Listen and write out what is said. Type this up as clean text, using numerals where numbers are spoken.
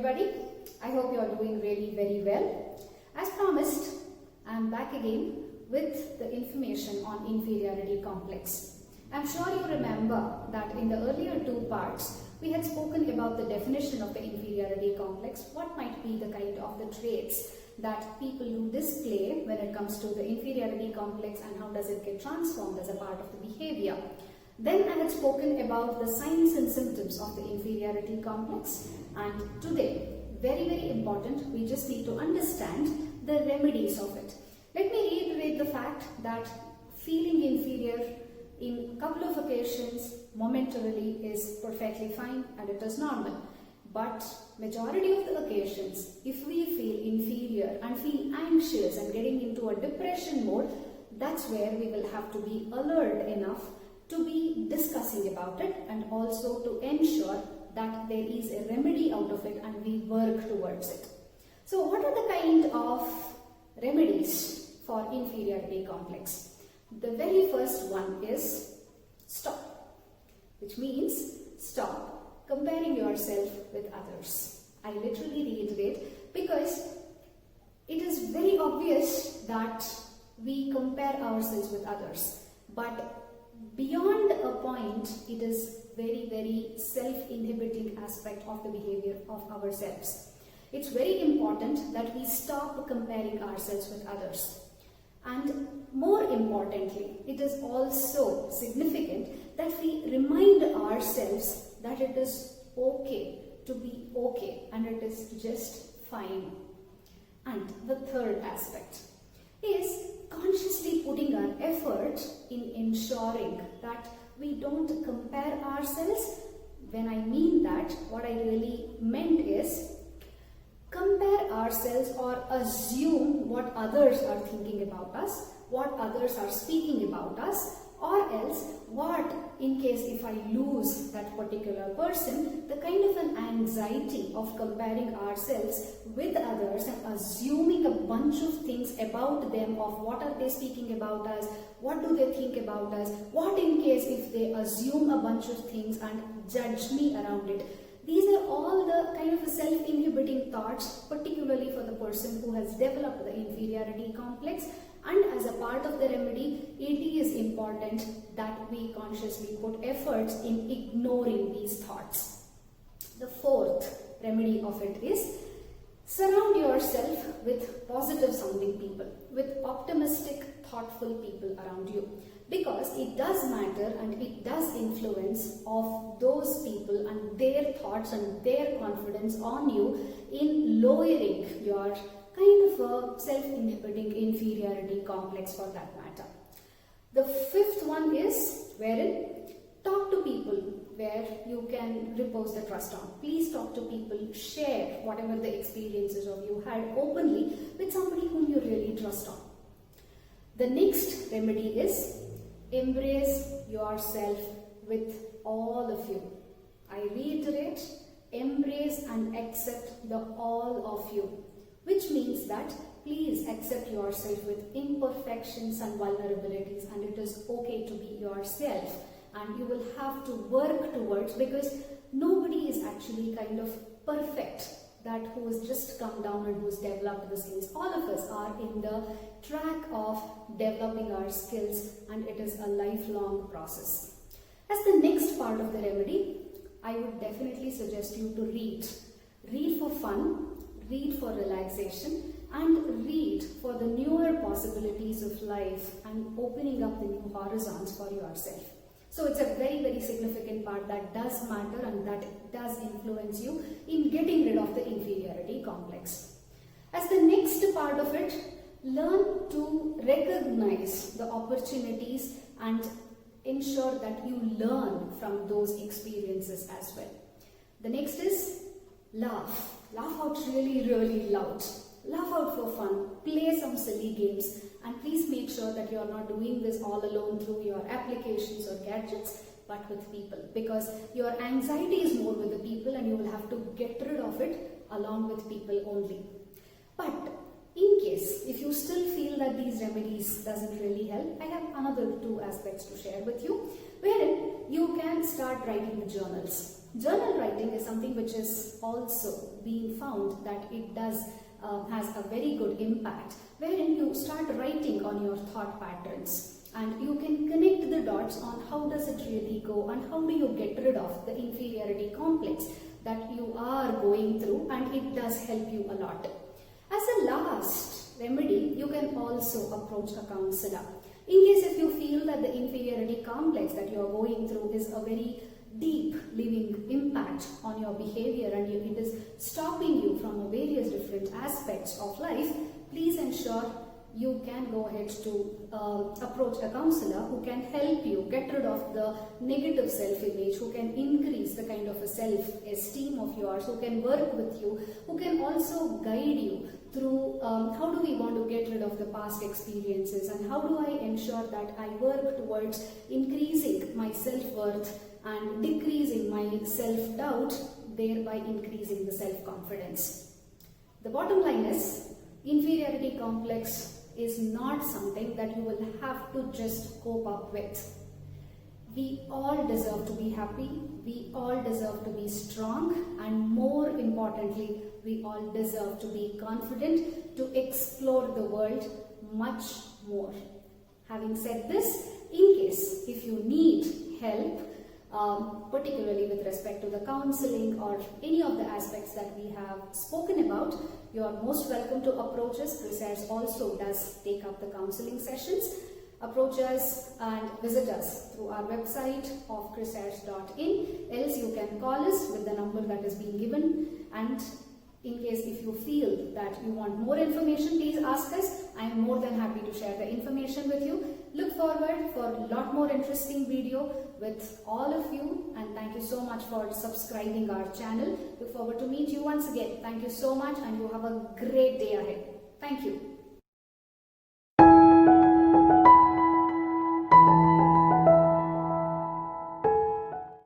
everybody. I hope you are doing really very well. As promised, I am back again with the information on inferiority complex. I am sure you remember that in the earlier two parts, we had spoken about the definition of the inferiority complex, what might be the kind of the traits that people do display when it comes to the inferiority complex and how does it get transformed as a part of the behavior. Then I had spoken about the signs and symptoms of the inferiority complex, and today, very important, we just need to understand the remedies of it. Let me reiterate the fact that feeling inferior in a couple of occasions momentarily is perfectly fine and it is normal. But majority of the occasions, if we feel inferior and feel anxious and getting into a depression mode, that's where we will have to be alert enough to be discussing about it and also to ensure that there is a remedy out of it and we work towards it. So what are the kind of remedies for inferiority complex? The very first one is stop, which means stop comparing yourself with others. I literally reiterate because it is very obvious that we compare ourselves with others, but beyond a point, it is very self-inhibiting aspect of the behavior of ourselves. It's very important that we stop comparing ourselves with others. And more importantly, it is also significant that we remind ourselves that it is okay to be okay and it is just fine. And the third aspect is consciously putting our effort in ensuring that we don't compare ourselves. When I mean that, what I really meant is compare ourselves or assume what others are thinking about us, what others are speaking about us, or else what in case if I lose that particular person, the kind of an anxiety of comparing ourselves with others and assuming a bunch of things about them of what are they speaking about us, what do they think about us, what in case if they assume a bunch of things and judge me around it. These are all the kind of self-inhibiting thoughts, particularly for the person who has developed the inferiority complex. And as a part of the remedy, it is important that we consciously put efforts in ignoring these thoughts. The fourth remedy of it is surround yourself with positive sounding people, with optimistic, thoughtful people around you. Because it does matter and it does influence of those people and their thoughts and their confidence on you in lowering your kind of a self-inhibiting inferiority complex for that matter. The fifth one is wherein talk to people where you can repose the trust on. Please talk to people, share whatever the experiences of you had openly with somebody whom you really trust on. The next remedy is embrace yourself with all of you. I reiterate, embrace and accept the all of you, which means that please accept yourself with imperfections and vulnerabilities, and it is okay to be yourself, and you will have to work towards, because nobody is actually kind of perfect, that who has just come down and who's developed the skills. All of us are in the track of developing our skills, and it is a lifelong process. As the next part of the remedy, I would definitely suggest you to read. Read for fun, read for relaxation, and read for the newer possibilities of life and opening up the new horizons for yourself. So it's a very significant part that does matter and that does influence you in getting rid of the inferiority complex. As the next part of it, learn to recognize the opportunities and ensure that you learn from those experiences as well. The next is laugh. Laugh out really loud. Laugh out for fun. Play some silly games. And please make sure that you are not doing this all alone through your applications or gadgets, but with people. Because your anxiety is more with the people and you will have to get rid of it along with people only. But in case, if you still feel that these remedies doesn't really help, I have another two aspects to share with you, wherein you can start writing the journals. Journal writing is something which is also being found that it does has a very good impact, wherein you start writing on your thought patterns and you can connect the dots on how does it really go and how do you get rid of the inferiority complex that you are going through, and it does help you a lot. As a last remedy, you can also approach a counselor. In case if you feel that the inferiority complex that you are going through is a very deep living impact on your behavior and it is stopping you from various different aspects of life, please ensure you can go ahead to approach a counselor who can help you get rid of the negative self-image, who can increase the kind of a self-esteem of yours, who can work with you, who can also guide you through how do we want to get rid of the past experiences and how do I ensure that I work towards increasing my self-worth and decreasing my self-doubt, thereby increasing the self-confidence. The bottom line is, inferiority complex is not something that you will have to just cope up with. We all deserve to be happy, we all deserve to be strong, and more importantly, we all deserve to be confident to explore the world much more. Having said this, in case if you need help, particularly with respect to the counseling or any of the aspects that we have spoken about, you are most welcome to approach us. Crecers also does take up the counseling sessions. Approach us and visit us through our website of crecers.in. Else you can call us with the number that is being given, and in case if you feel that you want more information, please ask us. I am more than happy to share the information with you. Look forward for a lot more interesting video with all of you, and thank you so much for subscribing our channel. Look forward to meet you once again. Thank you so much and you have a great day ahead. Thank you.